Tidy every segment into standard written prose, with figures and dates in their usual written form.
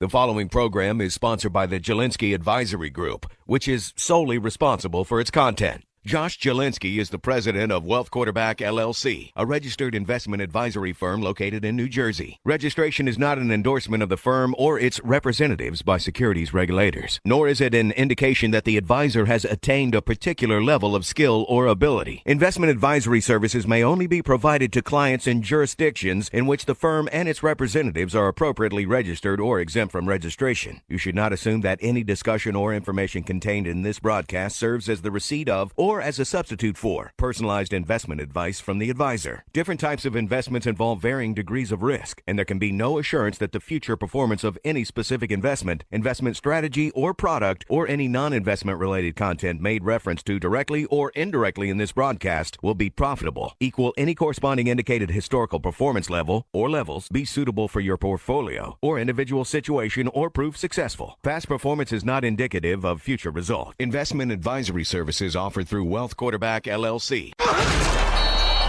The following program is sponsored by the Jelinski Advisory Group, which is solely responsible for its content. Josh Jelinski is the president of Wealth Quarterback LLC, a registered investment advisory firm located in New Jersey. Registration is not an endorsement of the firm or its representatives by securities regulators, nor is it an indication that the advisor has attained a particular level of skill or ability. Investment advisory services may only be provided to clients in jurisdictions in which the firm and its representatives are appropriately registered or exempt from registration. You should not assume that any discussion or information contained in this broadcast serves as the receipt of or as a substitute for personalized investment advice from the advisor. Different types of investments involve varying degrees of risk, and there can be no assurance that the future performance of any specific investment strategy, or product, or any non-investment related content made reference to directly or indirectly in this broadcast will be profitable, equal any corresponding indicated historical performance level or levels, be suitable for your portfolio or individual situation, or prove successful. Past performance is not indicative of future result. Investment advisory services offered through Wealth Quarterback LLC.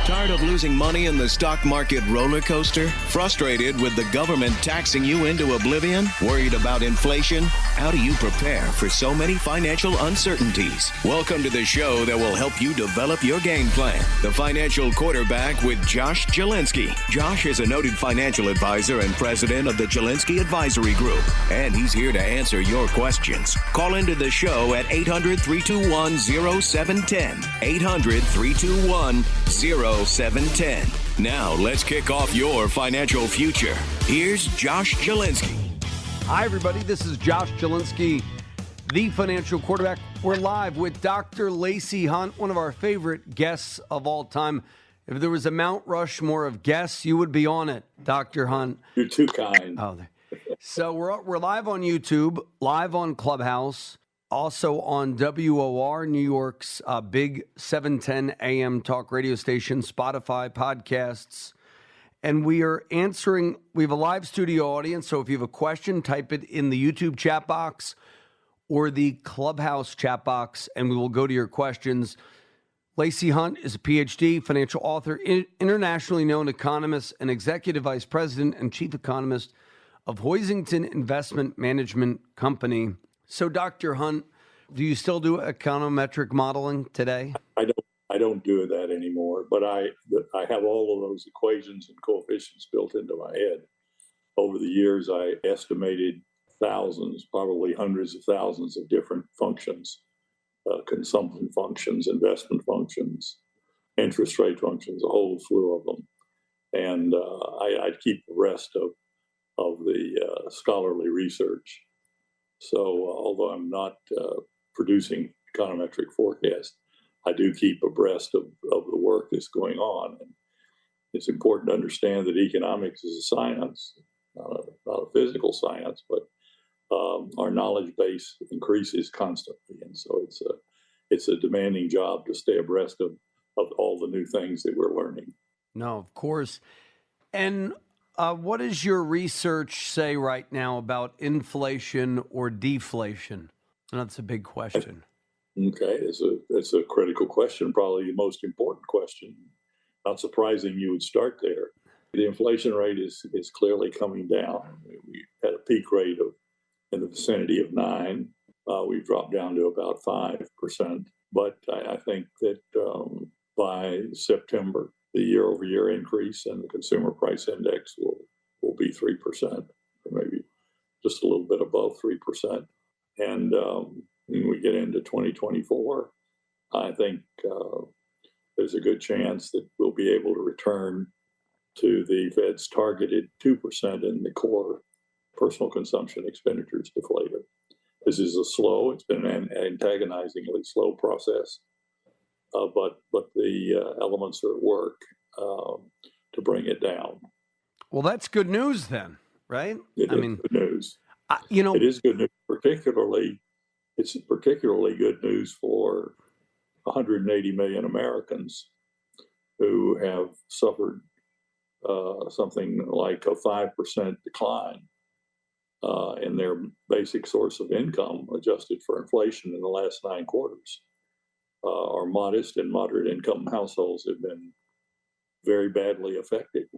Tired of losing money in the stock market roller coaster? Frustrated with the government taxing you into oblivion? Worried about inflation? How do you prepare for so many financial uncertainties? Welcome to the show that will help you develop your game plan. The Financial Quarterback with Josh Jelinski. Josh is a noted financial advisor and president of the Jelinski Advisory Group, and he's here to answer your questions. Call into the show at 800-321-0710. 800-321-0710. Now, let's kick off your financial future. Here's Josh Jelinski. Hi, everybody. This is Josh Jelinski, the Financial Quarterback. We're live with Dr. Lacy Hunt, one of our favorite guests of all time. If there was a Mount Rushmore of guests, you would be on it, Dr. Hunt. You're too kind. Oh, so we're live on YouTube, live on Clubhouse, also on WOR, New York's big 710 AM talk radio station, Spotify, podcasts. And we have a live studio audience, so if you have a question, type it in the YouTube chat box or the Clubhouse chat box, and we will go to your questions. Lacy Hunt is a Ph.D., financial author, internationally known economist, and executive vice president and chief economist of Hoisington Investment Management Company. So, Dr. Hunt, do you still do econometric modeling today? I don't do that anymore, but I have all of those equations and coefficients built into my head. Over the years, I estimated thousands, probably hundreds of thousands of different functions, consumption functions, investment functions, interest rate functions, a whole slew of them. And I keep the rest of the scholarly research. So although I'm not producing econometric forecasts, I do keep abreast of the work that's going on. And it's important to understand that economics is a science, not a physical science, but our knowledge base increases constantly. And so it's a demanding job to stay abreast of all the new things that we're learning. No, of course. And what does your research say right now about inflation or deflation? And that's a big question. Okay, it's a critical question, probably the most important question. Not surprising you would start there. The inflation rate is clearly coming down. We had a peak rate in the vicinity of 9. We've dropped down to about 5%. But I think that by September, the year-over-year increase in the consumer price index will be 3%, or maybe just a little bit above 3%. And when we get into 2024, I think there's a good chance that we'll be able to return to the Fed's targeted 2% in the core personal consumption expenditures deflator. This is it's been an antagonizingly slow process, but the elements are at work to bring it down. Well, that's good news then, right? It is good news. It is good news, it's particularly good news for 180 million Americans who have suffered something like a 5% decline in their basic source of income, adjusted for inflation in the last 9 quarters. Our modest and moderate income households have been very badly affected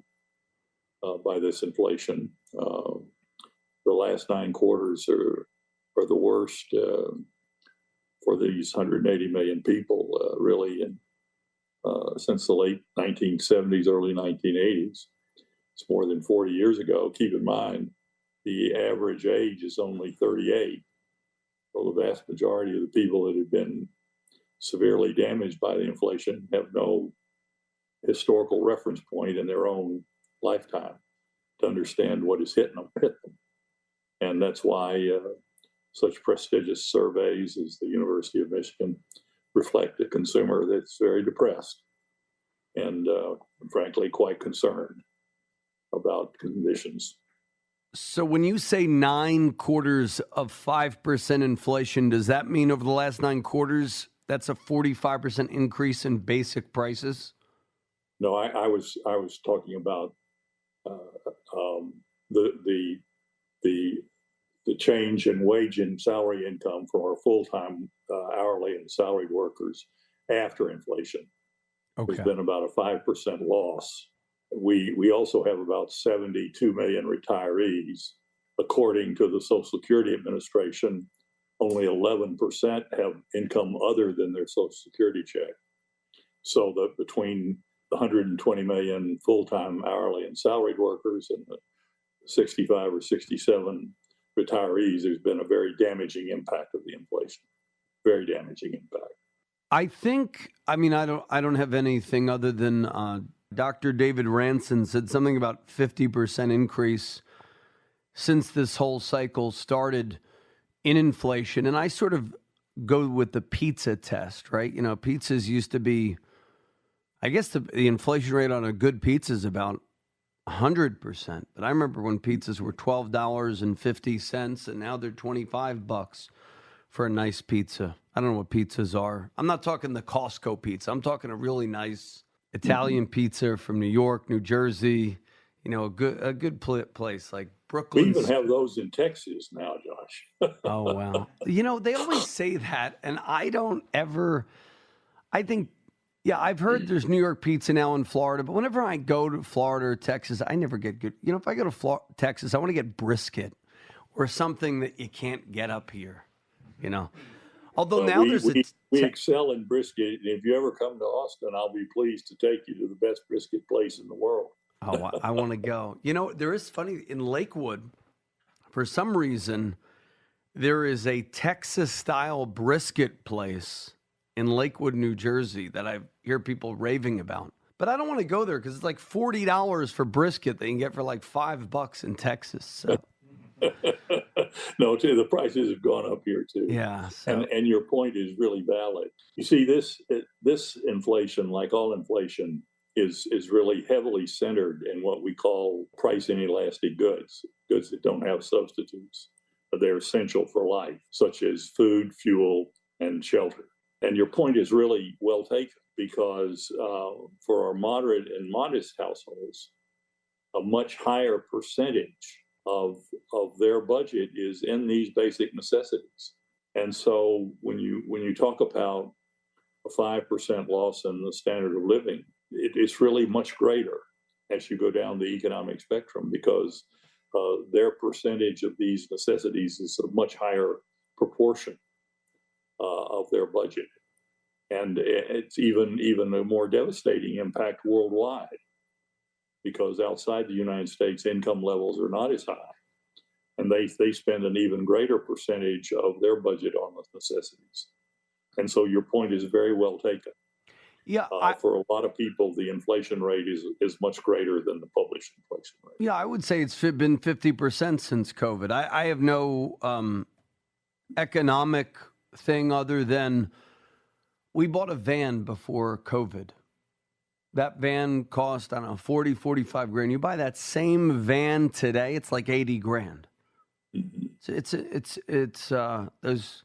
by this inflation. the last 9 quarters are the worst for these 180 million people, really, since the late 1970s, early 1980s. It's more than 40 years ago. Keep in mind, the average age is only 38. Well, the vast majority of the people that have been severely damaged by the inflation have no historical reference point in their own lifetime to understand what is hit them. And that's why such prestigious surveys as the University of Michigan reflect a consumer that's very depressed and frankly quite concerned about conditions. So when you say 9 quarters of 5% inflation, does that mean over the last 9 quarters, that's a 45% increase in basic prices? No, I was talking about the change in wage and salary income for our full-time hourly and salaried workers after inflation. Okay. There's been about a 5% loss. We also have about 72 million retirees. According to the Social Security Administration, only 11% have income other than their Social Security check. So between the 120 million full-time hourly and salaried workers and the 65 or 67 retirees, there's been a very damaging impact of the inflation. Very damaging impact. I don't have anything other than Dr. David Ranson said something about 50% increase since this whole cycle started in inflation. And I sort of go with the pizza test, right? You know, pizzas used to be, I guess the inflation rate on a good pizza is about 100%. But I remember when pizzas were $12.50 and now they're $25 for a nice pizza. I don't know what pizzas are. I'm not talking the Costco pizza. I'm talking a really nice Italian pizza from New York, New Jersey, you know, a good place like Brooklyn. We even have those in Texas now, Josh. Oh, wow. You know, they always say that, and I think, yeah, I've heard there's New York pizza now in Florida, but whenever I go to Florida or Texas, I never get good. You know, if I go to Texas, I want to get brisket or something that you can't get up here, you know. Although now we excel in brisket. And if you ever come to Austin, I'll be pleased to take you to the best brisket place in the world. Oh, I want to go. You know, there is funny in Lakewood, for some reason, there is a Texas-style brisket place in Lakewood, New Jersey that I hear people raving about. But I don't want to go there because it's like $40 for brisket that you can get for like $5 in Texas. So. No, too, the prices have gone up here too. Yeah, so. And your point is really valid. You see, this inflation, like all inflation, is really heavily centered in what we call price inelastic goods that don't have substitutes. They're essential for life, such as food, fuel, and shelter. And your point is really well taken because for our moderate and modest households, a much higher percentage of their budget is in these basic necessities. And so when you talk about a 5% loss in the standard of living, it's really much greater as you go down the economic spectrum because their percentage of these necessities is a much higher proportion of their budget. And it's even a more devastating impact worldwide because outside the United States, income levels are not as high. And they spend an even greater percentage of their budget on the necessities. And so your point is very well taken. Yeah, for a lot of people, the inflation rate is much greater than the published inflation rate. Yeah, I would say it's been 50% since COVID. I have no economic thing other than we bought a van before COVID. That van cost, I don't know, 40, 45 grand. You buy that same van today, it's like 80 grand. Mm-hmm. So it's those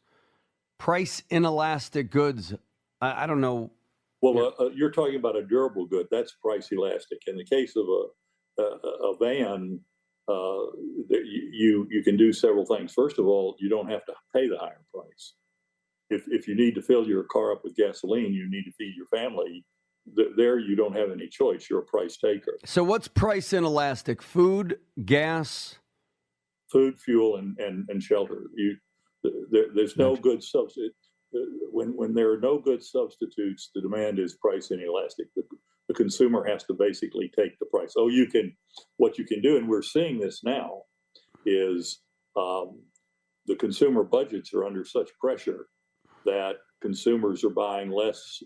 price inelastic goods. I don't know. Well, you're talking about a durable good. That's price elastic. In the case of a van, you can do several things. First of all, you don't have to pay the higher price. If you need to fill your car up with gasoline, you need to feed your family. There, you don't have any choice. You're a price taker. So what's price inelastic? Food, gas? food, fuel, and shelter. There's no good substitute. When there are no good substitutes, the demand is price inelastic. The consumer has to basically take the price. What you can do, and we're seeing this now, is the consumer budgets are under such pressure that consumers are buying less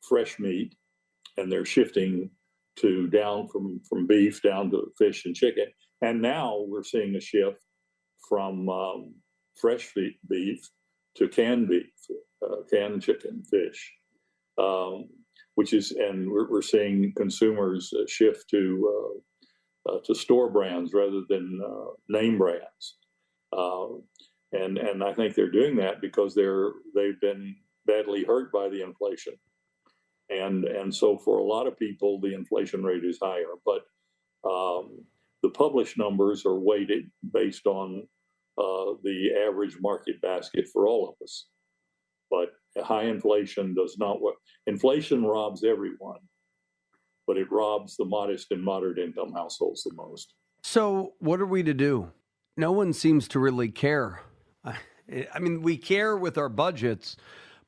fresh meat, and they're shifting down from beef down to fish and chicken. And now we're seeing a shift from fresh beef to canned beef, canned chicken, fish, and we're seeing consumers shift to store brands rather than name brands. And I think they're doing that because they've been badly hurt by the inflation. And so for a lot of people, the inflation rate is higher. But the published numbers are weighted based on the average market basket for all of us. But high inflation does not work. Inflation robs everyone, but it robs the modest and moderate income households the most. So what are we to do? No one seems to really care. I mean, we care with our budgets,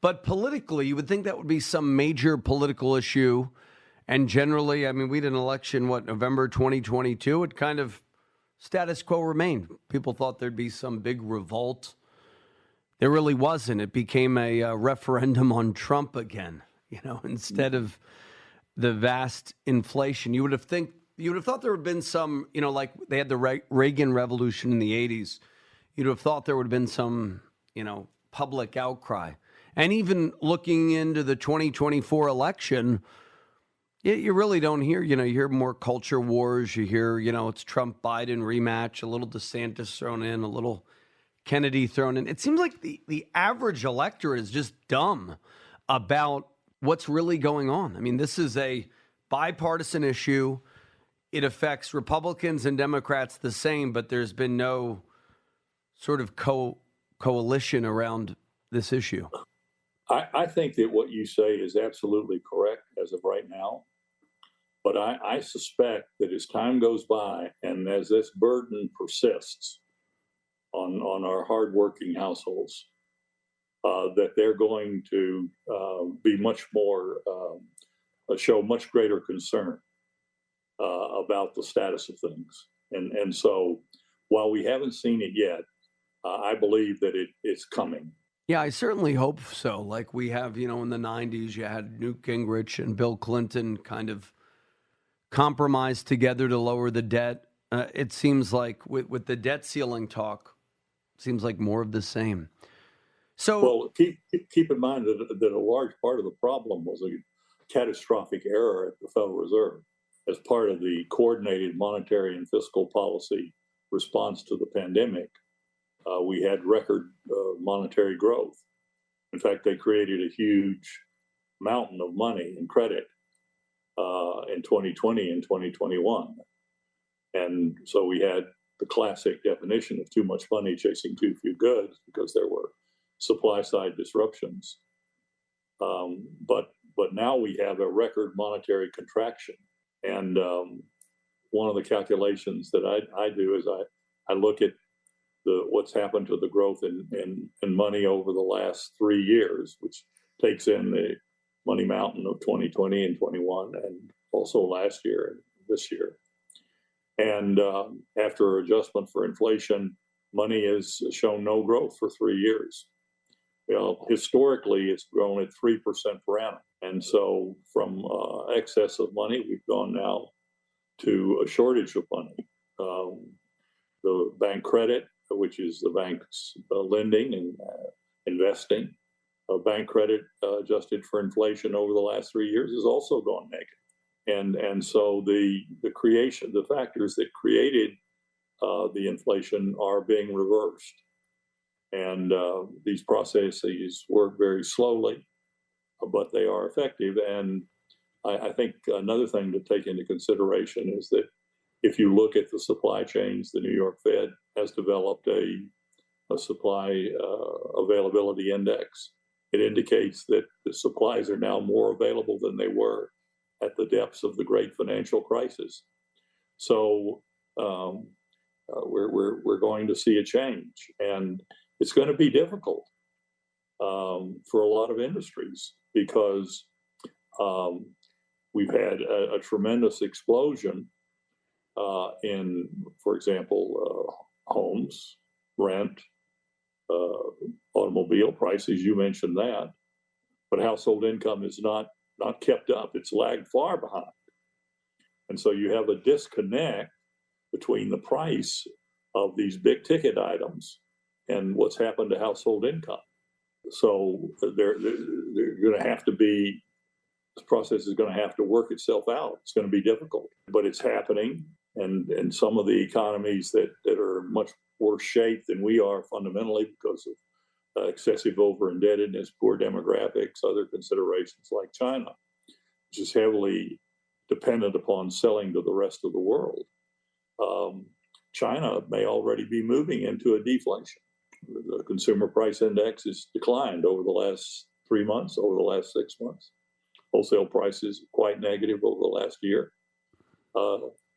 but politically, you would think that would be some major political issue. And generally, I mean, we had an election, November 2022? It kind of status quo remained. People thought there'd be some big revolt. There really wasn't. It became a referendum on Trump again, instead of the vast inflation. You would have thought there would have been some, like they had the Reagan Revolution in the 80s. You'd have thought there would have been some, public outcry. And even looking into the 2024 election, you really don't hear, you hear more culture wars. You hear, it's Trump-Biden rematch, a little DeSantis thrown in, a little Kennedy thrown in. It seems like the average electorate is just dumb about what's really going on. I mean, this is a bipartisan issue. It affects Republicans and Democrats the same, but there's been no sort of coalition around this issue. I think that what you say is absolutely correct as of right now. But I suspect that as time goes by and as this burden persists on our hardworking households, that they're going to be much more, show much greater concern about the status of things. And so while we haven't seen it yet, I believe that it's coming. Yeah, I certainly hope so. Like we have, in the 90s, you had Newt Gingrich and Bill Clinton kind of compromised together to lower the debt. It seems like with the debt ceiling talk, seems like more of the same. So, well, keep in mind that a large part of the problem was a catastrophic error at the Federal Reserve as part of the coordinated monetary and fiscal policy response to the pandemic. We had record monetary growth. In fact, they created a huge mountain of money and credit in 2020 and 2021. And so we had the classic definition of too much money chasing too few goods because there were supply side disruptions. But now we have a record monetary contraction. And one of the calculations that I do is I look at what's happened to the growth in money over the last 3 years, which takes in the money mountain of 2020 and 21, and also last year and this year. And after adjustment for inflation, money has shown no growth for 3 years. Historically, it's grown at 3% per annum. And so from excess of money, we've gone now to a shortage of money. The bank credit, which is the bank's lending and investing, bank credit adjusted for inflation over the last 3 years has also gone negative. And so the factors that created the inflation are being reversed. And these processes work very slowly, but they are effective. And I think another thing to take into consideration is that if you look at the supply chains, the New York Fed has developed a supply availability index. It indicates that the supplies are now more available than they were at the depths of the great financial crisis. So We're going to see a change, and it's going to be difficult for a lot of industries because we've had a tremendous explosion in, for example, homes, rent, automobile prices. You mentioned that, but household income is not kept up. It's lagged far behind, and so you have a disconnect between the price of these big ticket items and what's happened to household income. So they're going to have to be, this process is going to have to work itself out. It's going to be difficult, but it's happening. And some of the economies that are much worse shape than we are fundamentally because of excessive over-indebtedness, poor demographics, other considerations like China, which is heavily dependent upon selling to the rest of the world. China may already be moving into a deflation. The consumer price index has declined over the last 3 months, over the last 6 months. Wholesale prices quite negative over the last year.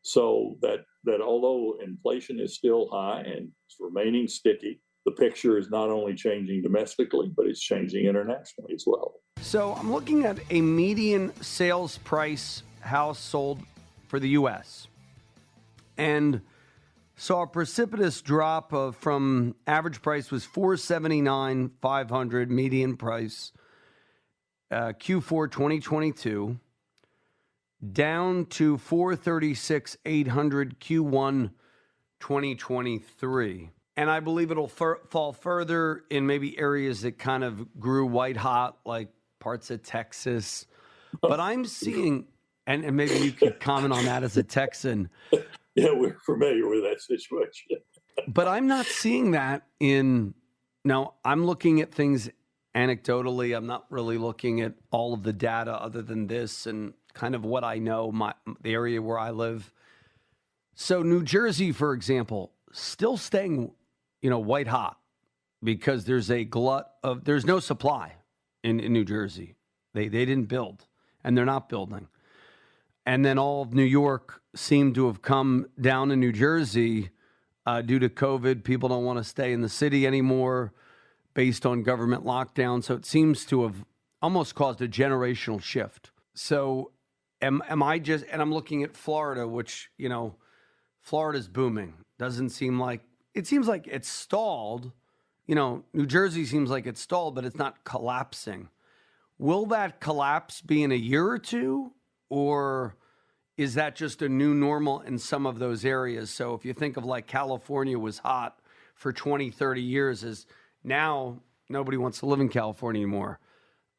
So that although inflation is still high and it's remaining sticky, the picture is not only changing domestically, but it's changing internationally as well. So I'm looking at a median sales price house sold for the U.S. and saw a precipitous drop from average price was $479,500 median price Q4 2022 down to $436,800 Q1 2023. And I believe it'll fall further in maybe areas that kind of grew white hot, like parts of Texas. But I'm seeing, and maybe you could comment on that as a Texan. Yeah, we're familiar with that situation. But I'm not seeing that now I'm looking at things anecdotally. I'm not really looking at all of the data other than this and kind of what I know, the area where I live. So New Jersey, for example, still staying, white hot because there's a glut there's no supply in New Jersey. They didn't build and they're not building. And then all of New York seemed to have come down in New Jersey due to COVID. People don't want to stay in the city anymore based on government lockdown. So it seems to have almost caused a generational shift. So am I just, and I'm looking at Florida, which, Florida's booming. It seems like it's stalled. New Jersey seems like it's stalled, but it's not collapsing. Will that collapse be in a year or two? Or is that just a new normal in some of those areas? So if you think of like California was hot for 20, 30 years, is now nobody wants to live in California anymore.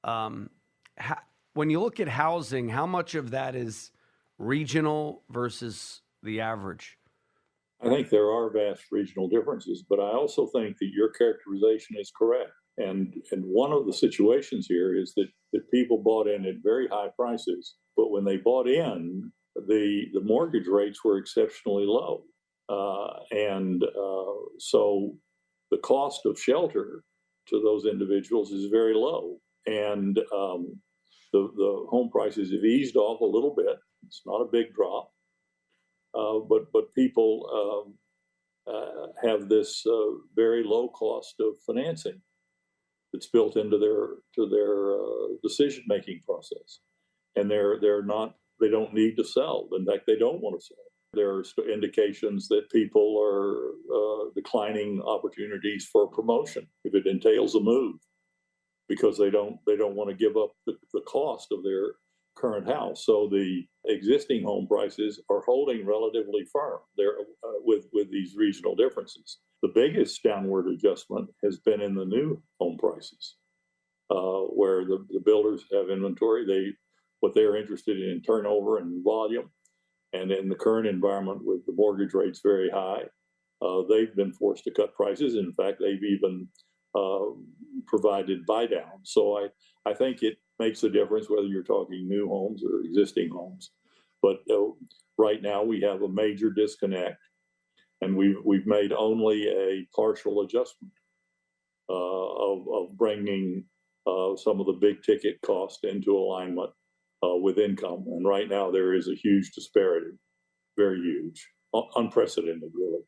When you look at housing, how much of that is regional versus the average? I think there are vast regional differences, but I also think that your characterization is correct. And one of the situations here is that people bought in at very high prices, but when they bought in, the mortgage rates were exceptionally low. So the cost of shelter to those individuals is very low. And the home prices have eased off a little bit. It's not a big drop. But people have this very low cost of financing that's built into their decision making process, and they don't need to sell. In fact, they don't want to sell. There are indications that people are declining opportunities for promotion if it entails a move, because they don't want to give up the cost of their current house. So the existing home prices are holding relatively firm there with these regional differences. The biggest downward adjustment has been in the new home prices, where the builders have inventory. What they're interested in turnover and volume. And in the current environment with the mortgage rates very high, they've been forced to cut prices. In fact, they've even provided buy down. So I think it makes a difference whether you're talking new homes or existing homes. But right now we have a major disconnect, and we've made only a partial adjustment of bringing some of the big ticket cost into alignment with income. And right now there is a huge disparity, very huge, unprecedented, really.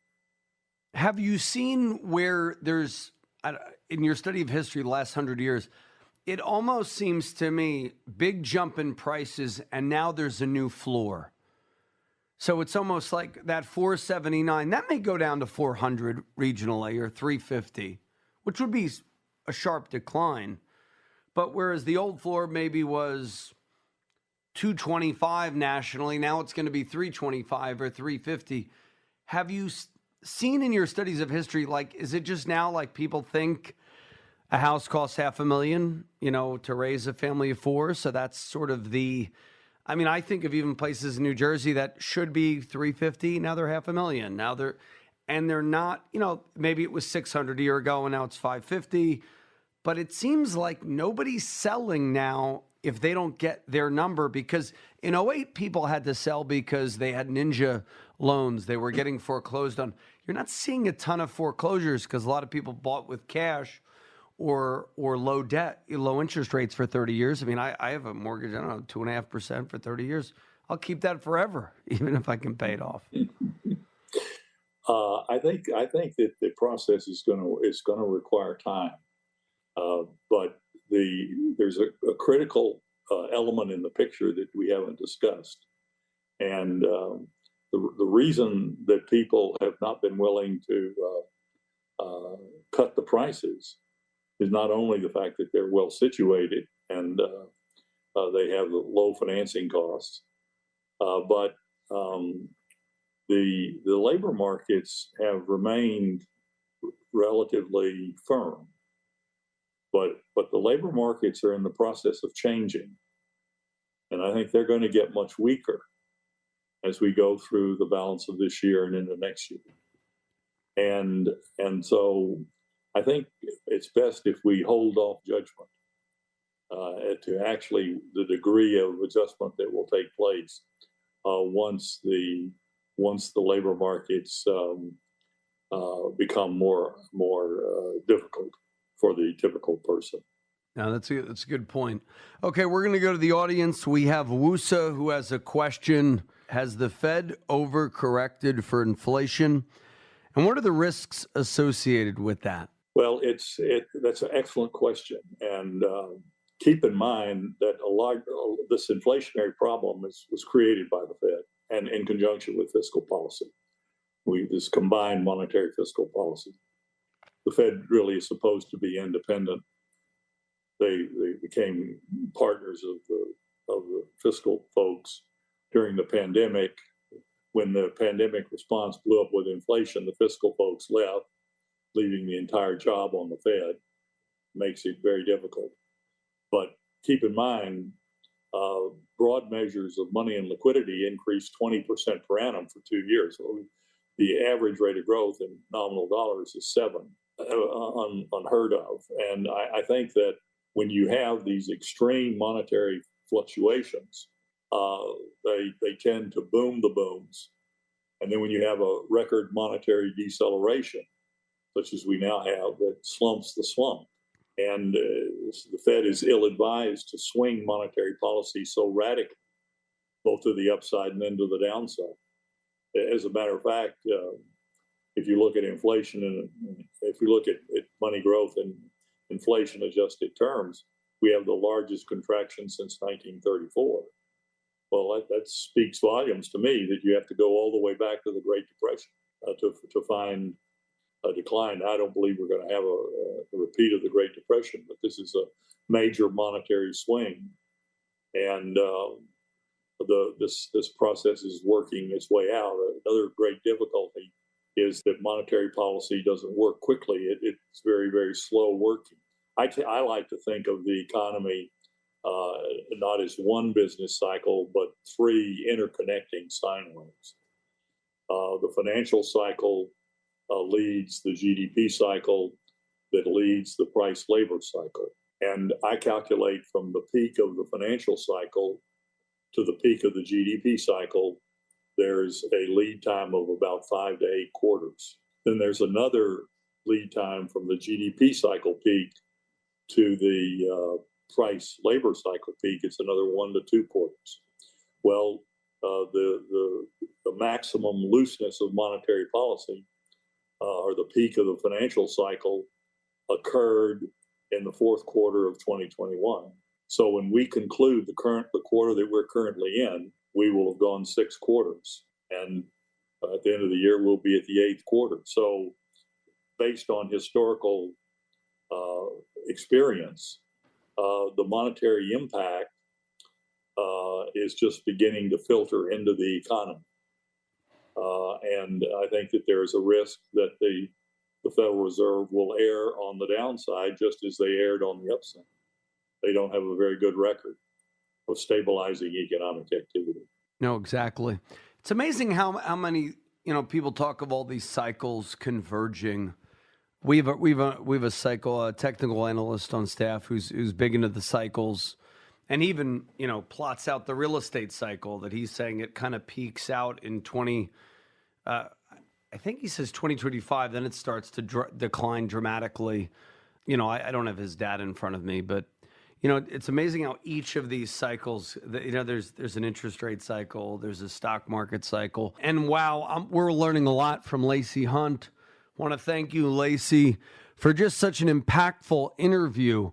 Have you seen where there's, in your study of history the last 100 years, it almost seems to me big jump in prices and now there's a new floor. So it's almost like that 479, that may go down to 400 regionally or 350, which would be a sharp decline. But whereas the old floor maybe was 225 nationally, now it's going to be 325 or 350. Have you seen in your studies of history, like, is it just now like people think a house costs $500,000, to raise a family of four? So that's sort of I think of even places in New Jersey that should be 350. Now they're $500,000. Now they're not, maybe it was 600 a year ago and now it's 550. But it seems like nobody's selling now if they don't get their number, because in '08, people had to sell because they had ninja loans. They were getting foreclosed on. You're not seeing a ton of foreclosures because a lot of people bought with cash or low debt, low interest rates for 30 years. I mean, I have a mortgage, 2.5% for 30 years. I'll keep that forever, even if I can pay it off. I think that the process is going to require time. But there's a critical element in the picture that we haven't discussed. And the reason that people have not been willing to cut the prices is not only the fact that they're well situated and they have low financing costs, but the labor markets have remained relatively firm. But the labor markets are in the process of changing. And I think they're going to get much weaker as we go through the balance of this year and into next year. And so I think it's best if we hold off judgment to actually the degree of adjustment that will take place once the labor markets become more difficult for the typical person. Now, that's a good point. Okay, we're going to go to the audience. We have Wusa, who has a question. Has the Fed overcorrected for inflation? And what are the risks associated with that? Well, that's an excellent question. And keep in mind that a lot of this inflationary problem was created by the Fed and in conjunction with fiscal policy. This combined monetary fiscal policy. The Fed really is supposed to be independent. They became partners of the fiscal folks during the pandemic. When the pandemic response blew up with inflation, the fiscal folks left, leaving the entire job on the Fed. Makes it very difficult. But keep in mind, broad measures of money and liquidity increased 20% per annum for 2 years. So the average rate of growth in nominal dollars is 7%. Unheard of. And I think that when you have these extreme monetary fluctuations, they tend to boom the booms. And then when you have a record monetary deceleration, such as we now have, that slumps the slump. And the Fed is ill-advised to swing monetary policy so radically, both to the upside and then to the downside. As a matter of fact, if you look at inflation and if you look at money growth in inflation-adjusted terms, we have the largest contraction since 1934. Well, that speaks volumes to me that you have to go all the way back to the Great Depression to find a decline. I don't believe we're going to have a repeat of the Great Depression, but this is a major monetary swing, and this process is working its way out. Another great difficulty is that monetary policy doesn't work quickly. It's very, very slow working. I like to think of the economy not as one business cycle, but 3 interconnecting sine waves. The financial cycle leads the GDP cycle that leads the price labor cycle. And I calculate from the peak of the financial cycle to the peak of the GDP cycle, there's a lead time of about 5 to 8 quarters. Then there's another lead time from the GDP cycle peak to the price labor cycle peak. It's another 1 to 2 quarters. Well, the maximum looseness of monetary policy or the peak of the financial cycle occurred in the fourth quarter of 2021. So when we conclude the quarter that we're currently in, we will have gone 6 quarters. And at the end of the year, we'll be at the 8th quarter. So based on historical experience, the monetary impact is just beginning to filter into the economy. And I think that there's a risk that the Federal Reserve will err on the downside just as they erred on the upside. They don't have a very good record of stabilizing economic activity. No, exactly. It's amazing how many people talk of all these cycles converging. We have a technical analyst on staff who's big into the cycles, and even plots out the real estate cycle that he's saying it kind of peaks out in I think he says 2025, then it starts to decline dramatically. I don't have his data in front of me, but it's amazing how each of these cycles, there's an interest rate cycle, there's a stock market cycle. And wow, we're learning a lot from Lacy Hunt. Want to thank you, Lacy, for just such an impactful interview.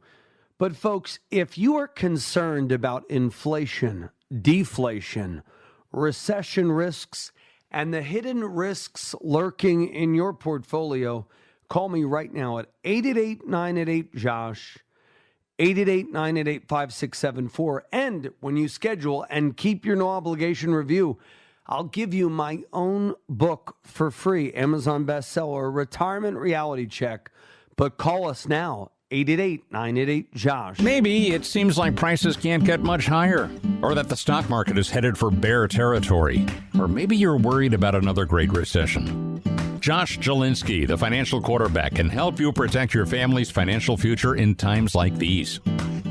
But folks, if you are concerned about inflation, deflation, recession risks, and the hidden risks lurking in your portfolio, call me right now at 888-988-JOSH, 888-988-5674. And when you schedule and keep your no obligation review, I'll give you my own book for free, Amazon bestseller, Retirement Reality Check. But call us now, 888-988-JOSH. Maybe it seems like prices can't get much higher, or that the stock market is headed for bear territory, or maybe you're worried about another great recession. Josh Jelinski, the financial quarterback, can help you protect your family's financial future in times like these.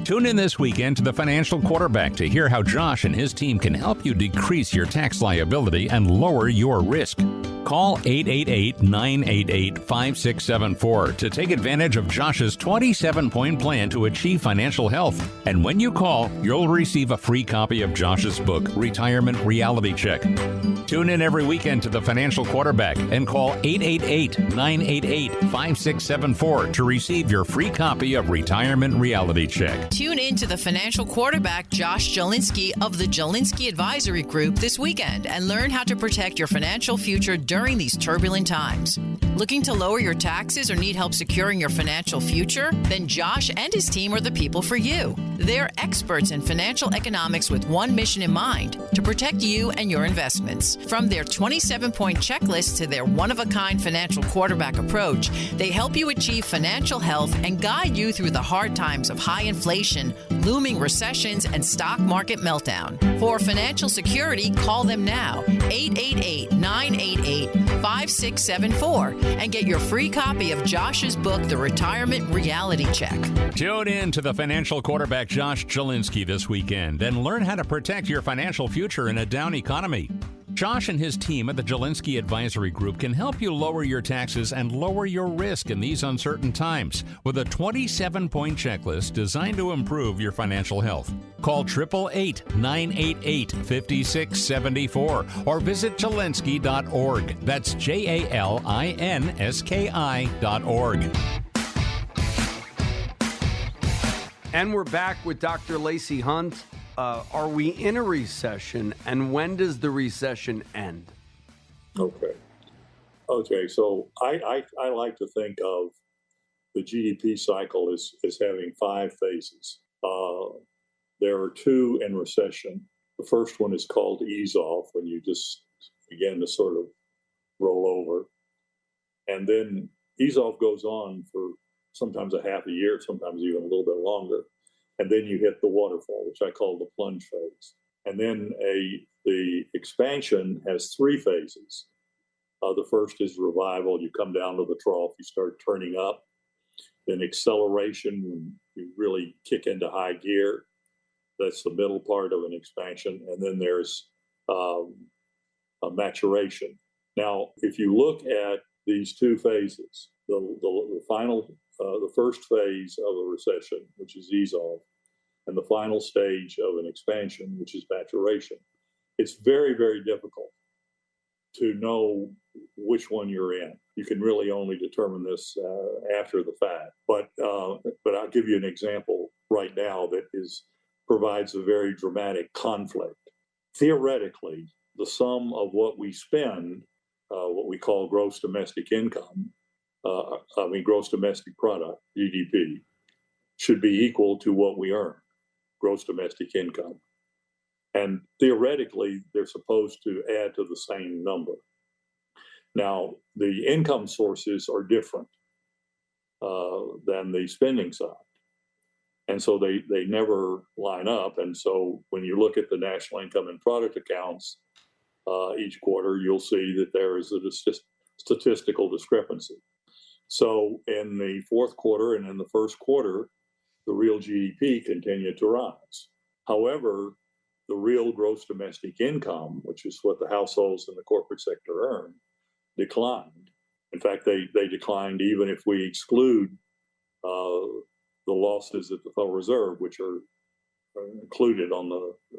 Tune in this weekend to the Financial Quarterback to hear how Josh and his team can help you decrease your tax liability and lower your risk. Call 888-988-5674 to take advantage of Josh's 27-point plan to achieve financial health. And when you call, you'll receive a free copy of Josh's book, Retirement Reality Check. Tune in every weekend to the Financial Quarterback and call 888-988-5674 to receive your free copy of Retirement Reality Check. Tune in to the Financial Quarterback, Josh Jelinski of the Jelinski Advisory Group this weekend and learn how to protect your financial future during these turbulent times. Looking to lower your taxes or need help securing your financial future? Then Josh and his team are the people for you. They're experts in financial economics with one mission in mind: to protect you and your investments. From their 27-point checklist to their one-of-a-kind financial quarterback approach, they help you achieve financial health and guide you through the hard times of high inflation, looming recessions, and stock market meltdown. For financial security, call them now, 888-988-5674, and get your free copy of Josh's book, The Retirement Reality Check. Tune in to the Financial Quarterback, Josh Jelinski, this weekend and learn how to protect your financial future in a down economy. Josh and his team at the Jelinski Advisory Group can help you lower your taxes and lower your risk in these uncertain times with a 27-point checklist designed to improve your financial health. Call 888-988-5674 or visit Jelinski.org. That's JALINSKI.org. And we're back with Dr. Lacy Hunt. Are we in a recession, and when does the recession end? Okay. So I like to think of the GDP cycle as having 5 phases. There are 2 in recession. The first one is called ease off, when you just begin to sort of roll over. And then ease off goes on for sometimes a half a year, sometimes even a little bit longer. And then you hit the waterfall, which I call the plunge phase. And then the expansion has 3 phases. The first is revival. You come down to the trough, you start turning up. Then acceleration, when you really kick into high gear. That's the middle part of an expansion. And then there's a maturation. Now, if you look at these 2 phases, the final, the first phase of a recession, which is ease off, and the final stage of an expansion, which is maturation, it's very, very difficult to know which one you're in. You can really only determine this after the fact. But I'll give you an example right now that provides a very dramatic conflict. Theoretically, the sum of what we spend, what we call gross domestic income, gross domestic product, GDP, should be equal to what we earn, gross domestic income. And theoretically, they're supposed to add to the same number. Now, the income sources are different than the spending side. And so they never line up. And so when you look at the national income and product accounts each quarter, you'll see that there is a statistical discrepancy. So in the fourth quarter and in the first quarter, the real GDP continued to rise. However, the real gross domestic income, which is what the households in the corporate sector earn, declined. In fact, they declined even if we exclude the losses at the Federal Reserve, which are included in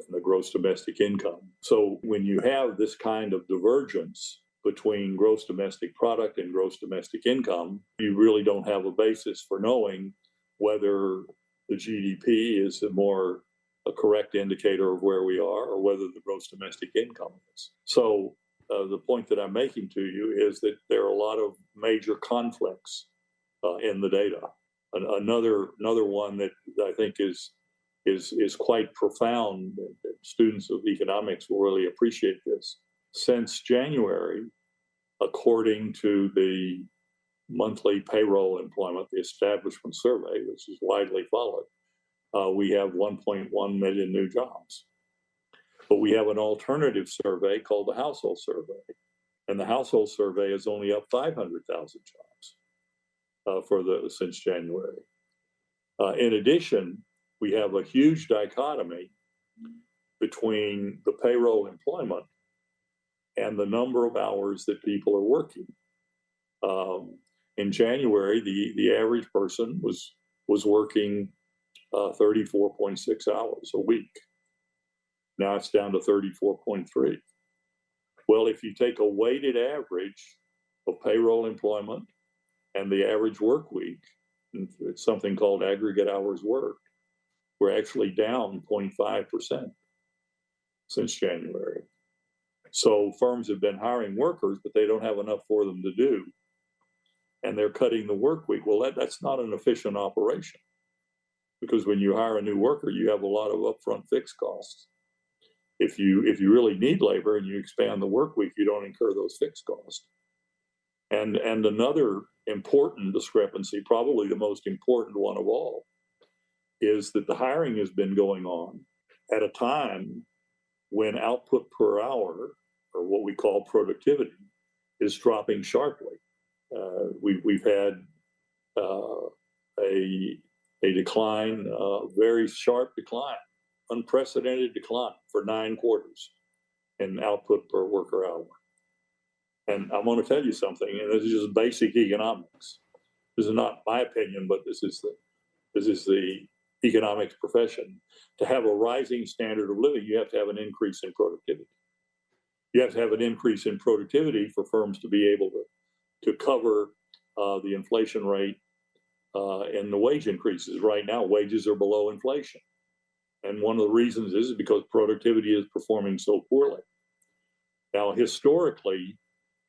the gross domestic income. So when you have this kind of divergence between gross domestic product and gross domestic income, you really don't have a basis for knowing whether the GDP is a correct indicator of where we are or whether the gross domestic income is. So the point that I'm making to you is that there are a lot of major conflicts in the data. Another one that I think is quite profound, and students of economics will really appreciate this. Since January, according to the monthly payroll employment, the establishment survey, which is widely followed, we have 1.1 million new jobs. But we have an alternative survey called the household survey. And the household survey is only up 500,000 jobs since January. In addition, we have a huge dichotomy between the payroll employment and the number of hours that people are working. In January, the average person was working 34.6 hours a week. Now it's down to 34.3. Well, if you take a weighted average of payroll employment and the average work week, it's something called aggregate hours worked, we're actually down 0.5% since January. So firms have been hiring workers, but they don't have enough for them to do. And they're cutting the work week. Well, that's not an efficient operation, because when you hire a new worker, you have a lot of upfront fixed costs. If you really need labor and you expand the work week, you don't incur those fixed costs. And another important discrepancy, probably the most important one of all, is that the hiring has been going on at a time when output per hour, or what we call productivity, is dropping sharply. We've had a decline, a very sharp decline, unprecedented decline for 9 quarters in output per worker hour. And I want to tell you something, and this is just basic economics. This is not my opinion, but this is the economics profession. To have a rising standard of living, you have to have an increase in productivity. You have to have an increase in productivity for firms to be able to cover the inflation rate and the wage increases. Right now, wages are below inflation. And one of the reasons is because productivity is performing so poorly. Now, historically,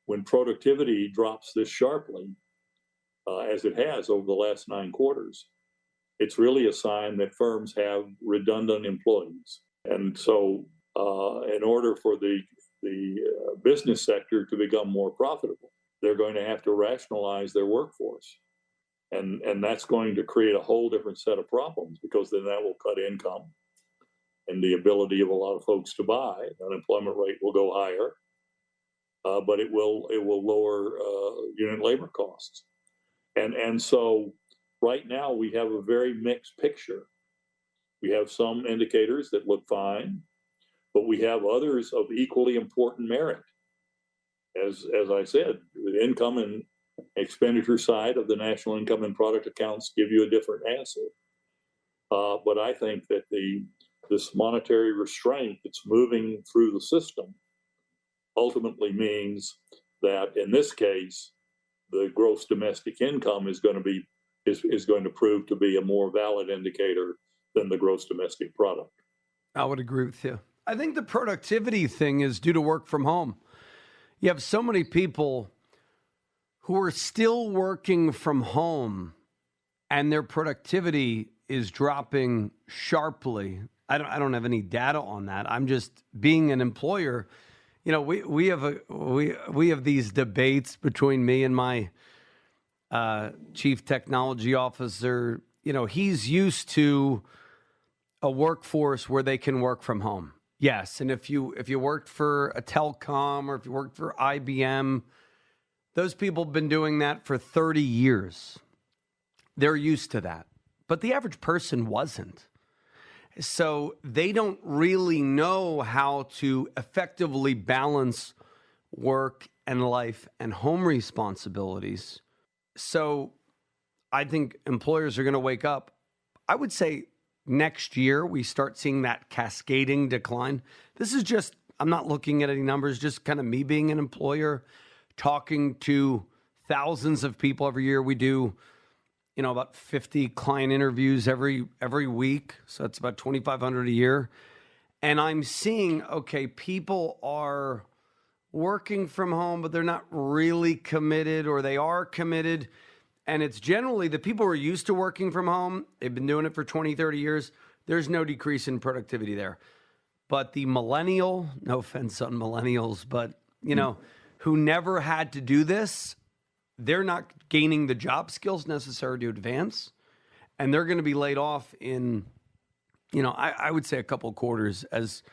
when productivity drops this sharply, as it has over the last 9 quarters, it's really a sign that firms have redundant employees. And so in order for the business sector to become more profitable, they're going to have to rationalize their workforce. And that's going to create a whole different set of problems, because then that will cut income and the ability of a lot of folks to buy. The unemployment rate will go higher, but it will lower unit labor costs. And so right now we have a very mixed picture. We have some indicators that look fine, but we have others of equally important merit. As I said, the income and expenditure side of the national income and product accounts give you a different answer. But I think that this monetary restraint that's moving through the system ultimately means that in this case, the gross domestic income is going to prove to be a more valid indicator than the gross domestic product. I would agree with you. I think the productivity thing is due to work from home. You have so many people who are still working from home and their productivity is dropping sharply. I don't have any data on that. I'm just being an employer. You know, we have these debates between me and my chief technology officer. You know, he's used to a workforce where they can work from home. Yes, and if you worked for a telecom or if you worked for IBM, those people have been doing that for 30 years. They're used to that. But the average person wasn't. So they don't really know how to effectively balance work and life and home responsibilities. So I think employers are going to wake up. I would say next year we start seeing that cascading decline. This is just, I'm not looking at any numbers, just kind of me being an employer, talking to thousands of people every year. We do, you know, about 50 client interviews every week. So that's about 2,500 a year. And I'm seeing, okay, people are working from home, but they're not really committed, or they are committed. And it's generally the people who are used to working from home. They've been doing it for 20, 30 years. There's no decrease in productivity there. But the millennial, no offense on millennials, but, you know, who never had to do this, they're not gaining the job skills necessary to advance. And they're going to be laid off in, you know, I would say a couple of quarters as,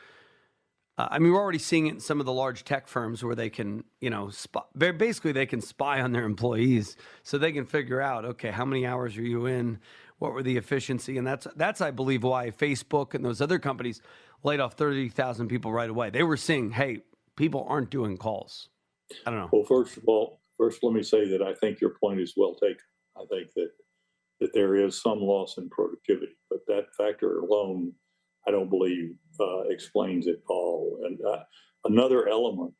I mean, we're already seeing it in some of the large tech firms where they can, you know, basically they can spy on their employees so they can figure out, okay, how many hours are you in? What were the efficiency? And that's I believe, why Facebook and those other companies laid off 30,000 people right away. They were seeing, hey, people aren't doing calls. I don't know. Well, first, let me say that I think your point is well taken. I think that there is some loss in productivity, but that factor alone, I don't believe explains it all. And another element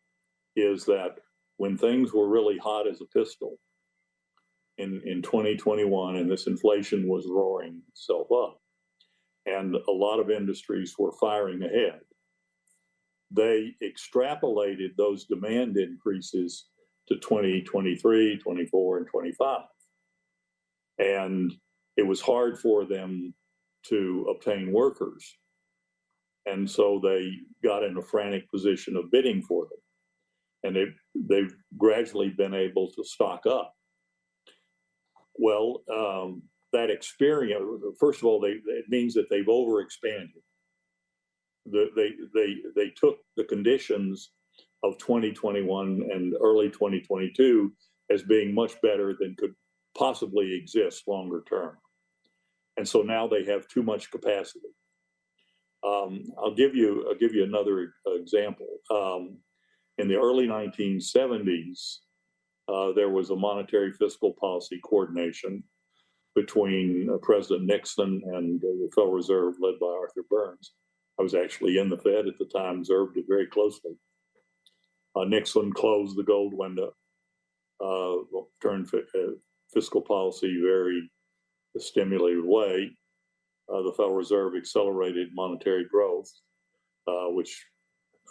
is that when things were really hot as a pistol in 2021, and this inflation was roaring itself up, and a lot of industries were firing ahead, they extrapolated those demand increases to 2023, 24, and 25. And it was hard for them to obtain workers. And so they got in a frantic position of bidding for them. And they've gradually been able to stock up. Well, that experience, first of all, it means that they've overexpanded. They took the conditions of 2021 and early 2022 as being much better than could possibly exist longer term. And so now they have too much capacity. I'll give you another example. In the early 1970s, there was a monetary fiscal policy coordination between President Nixon and the Federal Reserve led by Arthur Burns. I was actually in the Fed at the time, observed it very closely. Nixon closed the gold window, turned fiscal policy very stimulative way. The Federal Reserve accelerated monetary growth, which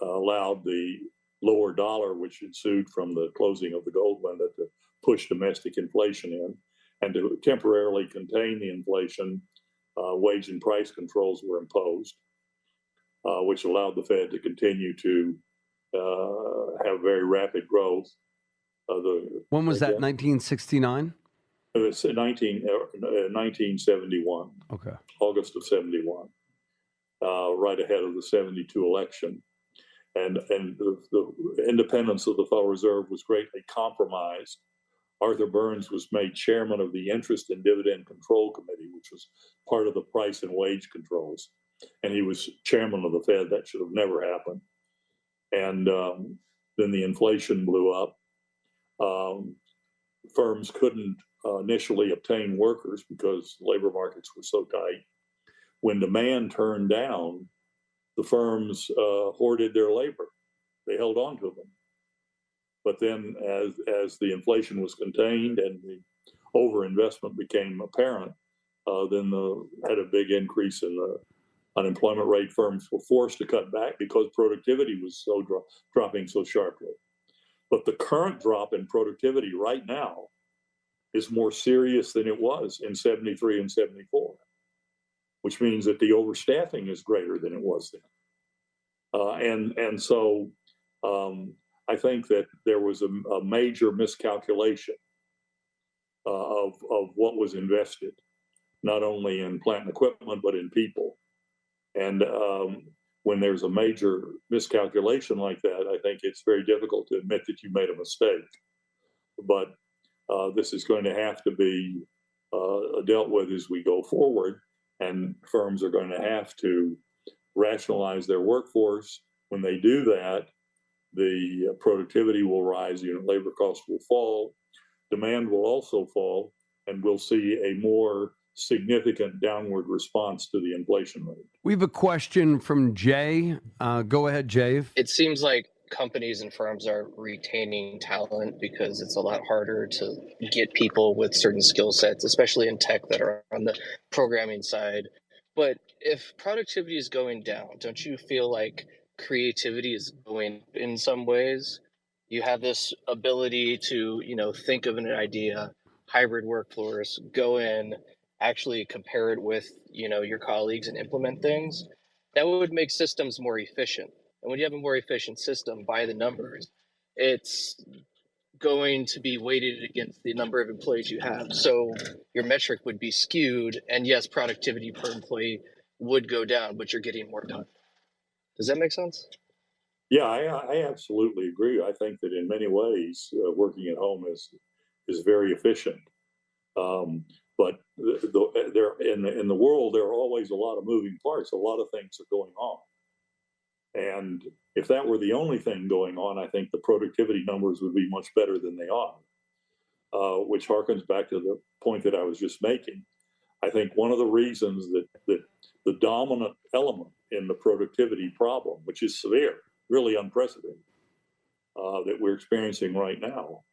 allowed the lower dollar, which ensued from the closing of the gold window, to push domestic inflation in. And to temporarily contain the inflation, wage and price controls were imposed, which allowed the Fed to continue to have very rapid growth. When was that, 1969? It was 1971. Okay. August of 71, right ahead of the 72 election. And the independence of the Federal Reserve was greatly compromised. Arthur Burns was made chairman of the Interest and Dividend Control Committee, which was part of the price and wage controls. And he was chairman of the Fed. That should have never happened. And then the inflation blew up. Firms couldn't initially obtain workers because labor markets were so tight. When demand turned down, the firms hoarded their labor. They held on to them. But then as the inflation was contained and the overinvestment became apparent, then had a big increase in the unemployment rate. Firms were forced to cut back because productivity was so dropping so sharply. But the current drop in productivity right now is more serious than it was in 73 and 74, which means that the overstaffing is greater than it was then. And so I think that there was a major miscalculation of what was invested, not only in plant and equipment, but in people. And when there's a major miscalculation like that, I think it's very difficult to admit that you made a mistake. But this is going to have to be dealt with as we go forward, and firms are going to have to rationalize their workforce. When they do that, the productivity will rise, unit labor costs will fall, demand will also fall, and we'll see a more significant downward response to the inflation rate. We have a question from Jay. Go ahead, Jay. It seems like companies and firms are retaining talent because it's a lot harder to get people with certain skill sets, especially in tech that are on the programming side. But if productivity is going down, don't you feel like creativity is going up in some ways? You have this ability to, think of an idea, hybrid workforce, go in, actually compare it with, your colleagues and implement things. That would make systems more efficient. And when you have a more efficient system by the numbers, it's going to be weighted against the number of employees you have. So your metric would be skewed. And yes, productivity per employee would go down, but you're getting more done. Does that make sense? Yeah, I absolutely agree. I think that in many ways, working at home is very efficient. But in the world, there are always a lot of moving parts. A lot of things are going on. And if that were the only thing going on, I think the productivity numbers would be much better than they are, which harkens back to the point that I was just making. I think one of the reasons that the dominant element in the productivity problem, which is severe, really unprecedented, that we're experiencing right now,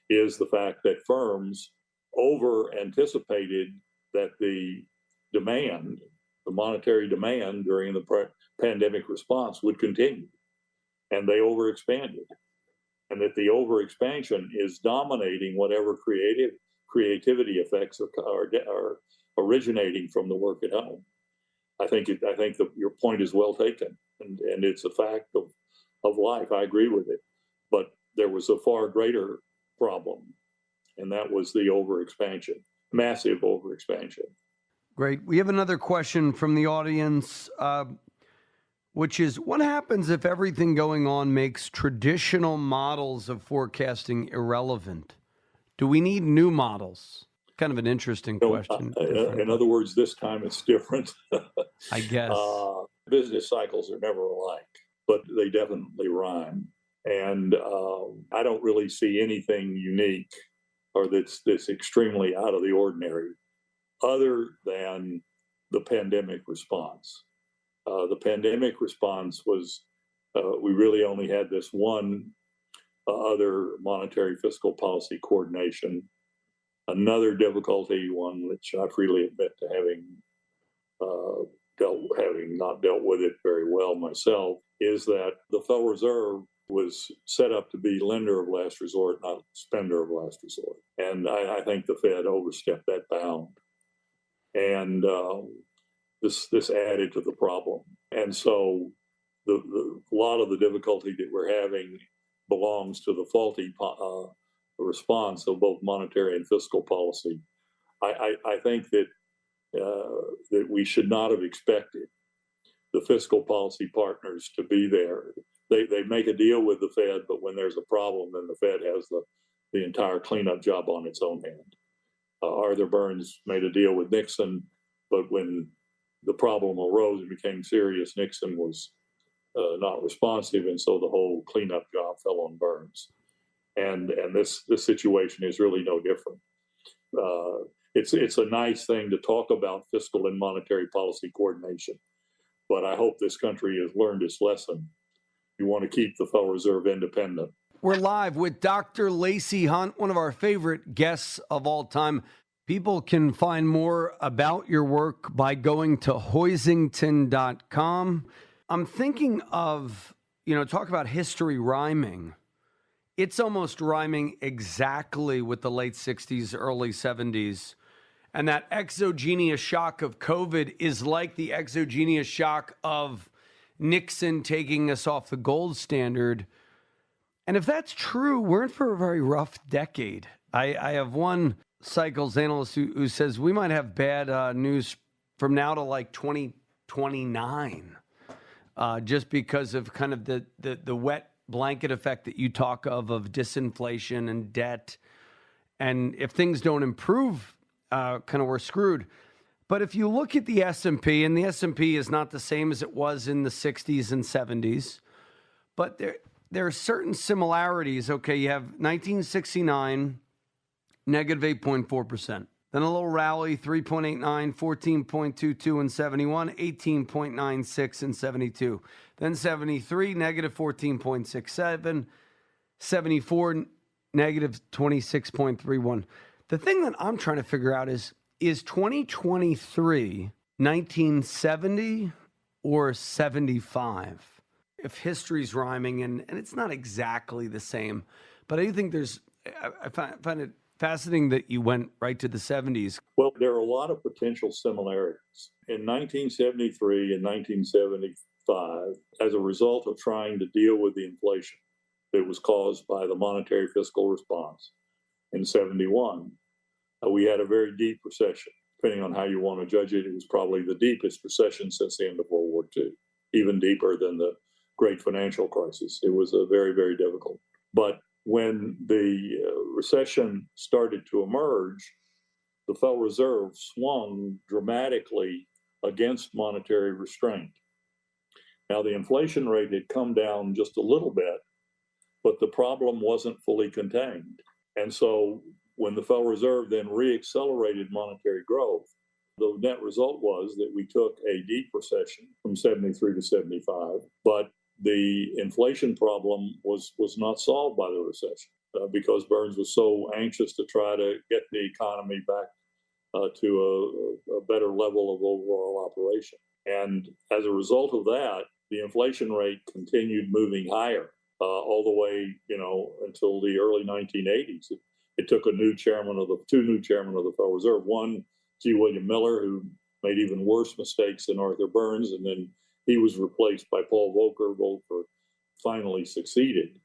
is the fact that firms over-anticipated that the demand, the monetary demand during the pandemic response would continue, and they overexpanded, and that the overexpansion is dominating whatever creativity effects are originating from the work at home. I think your point is well taken, and it's a fact of life. I agree with it, but there was a far greater problem, and that was the overexpansion, massive overexpansion. Great. We have another question from the audience, which is, what happens if everything going on makes traditional models of forecasting irrelevant? Do we need new models? Kind of an interesting question. In other words, this time it's different. I guess. Business cycles are never alike, but they definitely rhyme. And I don't really see anything unique or that's extremely out of the ordinary other than the pandemic response. The pandemic response was, we really only had this one other monetary fiscal policy coordination. Another difficulty, one which I freely admit to having not dealt with it very well myself, is that the Federal Reserve was set up to be lender of last resort, not spender of last resort. And I think the Fed overstepped that bound. And this added to the problem. And so a lot of the difficulty that we're having belongs to the faulty response of both monetary and fiscal policy. I think that we should not have expected the fiscal policy partners to be there. They make a deal with the Fed, but when there's a problem, then the Fed has the entire cleanup job on its own hand. Arthur Burns made a deal with Nixon, but when the problem arose and became serious, Nixon was not responsive, and so the whole cleanup job fell on Burns. And this situation is really no different. It's a nice thing to talk about fiscal and monetary policy coordination, but I hope this country has learned its lesson. You want to keep the Federal Reserve independent. We're live with Dr. Lacy Hunt, one of our favorite guests of all time. People can find more about your work by going to Hoisington.com. I'm thinking of, talk about history rhyming. It's almost rhyming exactly with the late 60s, early 70s. And that exogenous shock of COVID is like the exogenous shock of Nixon taking us off the gold standard. And if that's true, we're in for a very rough decade. I have one cycles analyst who says we might have bad news from now to like 2029, just because of kind of the wet blanket effect that you talk of disinflation and debt. And if things don't improve, kind of we're screwed. But if you look at the S&P, and the S&P is not the same as it was in the 60s and 70s, but there are certain similarities. Okay, you have 1969, negative 8.4%. Then a little rally, 3.89, 14.22 in 71, 18.96 in 72. Then 73, negative 14.67, 74, negative 26.31. The thing that I'm trying to figure out is 2023 1970 or 75? If history's rhyming, and it's not exactly the same, but I do think I find it fascinating that you went right to the 70s. Well, there are a lot of potential similarities. In 1973 and 1975, as a result of trying to deal with the inflation that was caused by the monetary fiscal response in 71, we had a very deep recession. Depending on how you want to judge it, it was probably the deepest recession since the end of World War II, even deeper than the great financial crisis. It was very, very difficult. But when the recession started to emerge, the Federal Reserve swung dramatically against monetary restraint. Now, the inflation rate had come down just a little bit, but the problem wasn't fully contained. And so when the Federal Reserve then reaccelerated monetary growth, the net result was that we took a deep recession from 73 to 75, but the inflation problem was not solved by the recession because Burns was so anxious to try to get the economy back to a better level of overall operation. And as a result of that, the inflation rate continued moving higher all the way, until the early 1980s. It took two new chairmen of the Federal Reserve. One, G. William Miller, who made even worse mistakes than Arthur Burns, and then he was replaced by Paul Volcker. Volcker finally succeeded.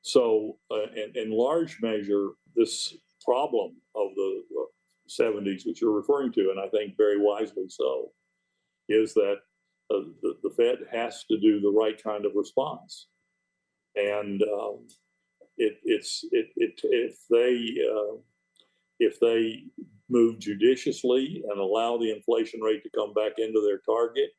So, in large measure, this problem of the 70s, which you're referring to, and I think very wisely so, is that the Fed has to do the right kind of response. And if they move judiciously and allow the inflation rate to come back into their target,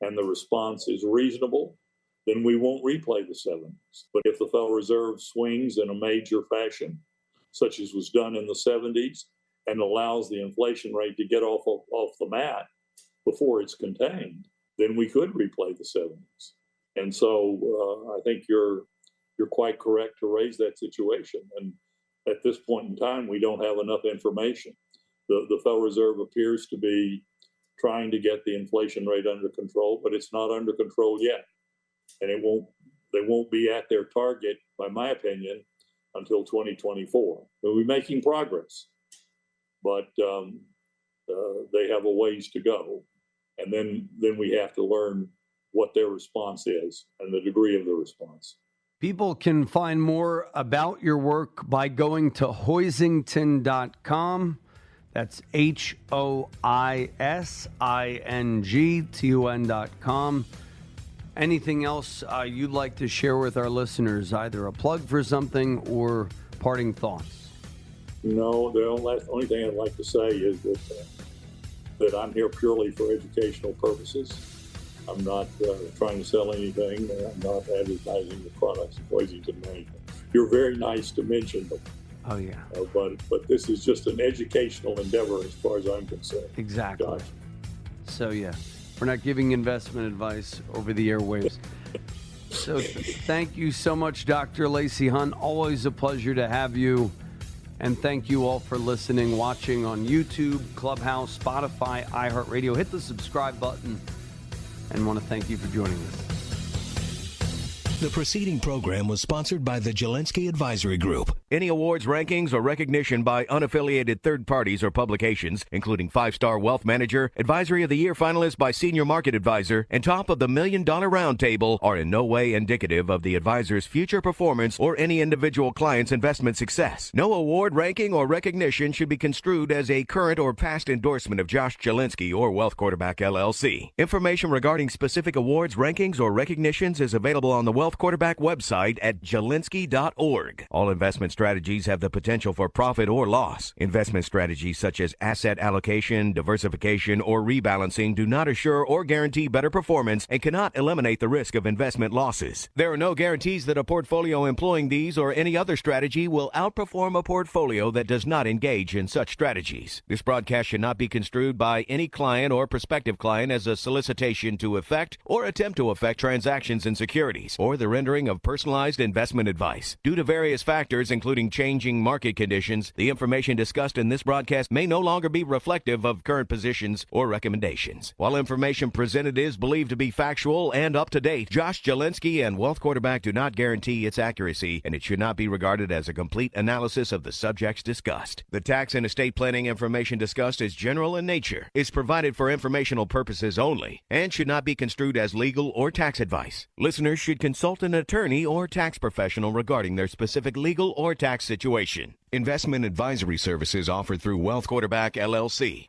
and the response is reasonable, then we won't replay the 70s. But if the Federal Reserve swings in a major fashion, such as was done in the 70s, and allows the inflation rate to get off the mat before it's contained, then we could replay the 70s. And so I think you're quite correct to raise that situation. And at this point in time, we don't have enough information. The Federal Reserve appears to be trying to get the inflation rate under control, but it's not under control yet. And they won't be at their target, by my opinion, until 2024. We'll be making progress, but they have a ways to go. And then we have to learn what their response is and the degree of the response. People can find more about your work by going to Hoisington.com. That's HOISINGTON.com. Anything else you'd like to share with our listeners, either a plug for something or parting thoughts? No, the only thing I'd like to say is that I'm here purely for educational purposes. I'm not trying to sell anything. I'm not advertising the products of Hoisington Management. You're very nice to mention them. Oh, yeah. But this is just an educational endeavor as far as I'm concerned. Exactly. Josh. So, yeah, we're not giving investment advice over the airwaves. So thank you so much, Dr. Lacy Hunt. Always a pleasure to have you. And thank you all for listening, watching on YouTube, Clubhouse, Spotify, iHeartRadio. Hit the subscribe button. And want to thank you for joining us. The preceding program was sponsored by the Jelensky Advisory Group. Any awards, rankings, or recognition by unaffiliated third parties or publications, including 5-Star Wealth Manager, Advisory of the Year finalist by Senior Market Advisor, and Top of the $1 Million Roundtable, are in no way indicative of the advisor's future performance or any individual client's investment success. No award, ranking, or recognition should be construed as a current or past endorsement of Josh Jelensky or Wealth Quarterback LLC. Information regarding specific awards, rankings, or recognitions is available on the Wealth Quarterback website at jelensky.org. All investment strategies have the potential for profit or loss. Investment strategies such as asset allocation, diversification, or rebalancing do not assure or guarantee better performance and cannot eliminate the risk of investment losses. There are no guarantees that a portfolio employing these or any other strategy will outperform a portfolio that does not engage in such strategies. This broadcast should not be construed by any client or prospective client as a solicitation to effect or attempt to effect transactions in securities or the rendering of personalized investment advice. Due to various factors, including changing market conditions, the information discussed in this broadcast may no longer be reflective of current positions or recommendations. While information presented is believed to be factual and up to date, Josh Jelensky and Wealth Quarterback do not guarantee its accuracy, and it should not be regarded as a complete analysis of the subjects discussed. The tax and estate planning information discussed is general in nature, is provided for informational purposes only, and should not be construed as legal or tax advice. Listeners should consult an attorney or tax professional regarding their specific legal or tax situation. Investment advisory services offered through Wealth Quarterback LLC.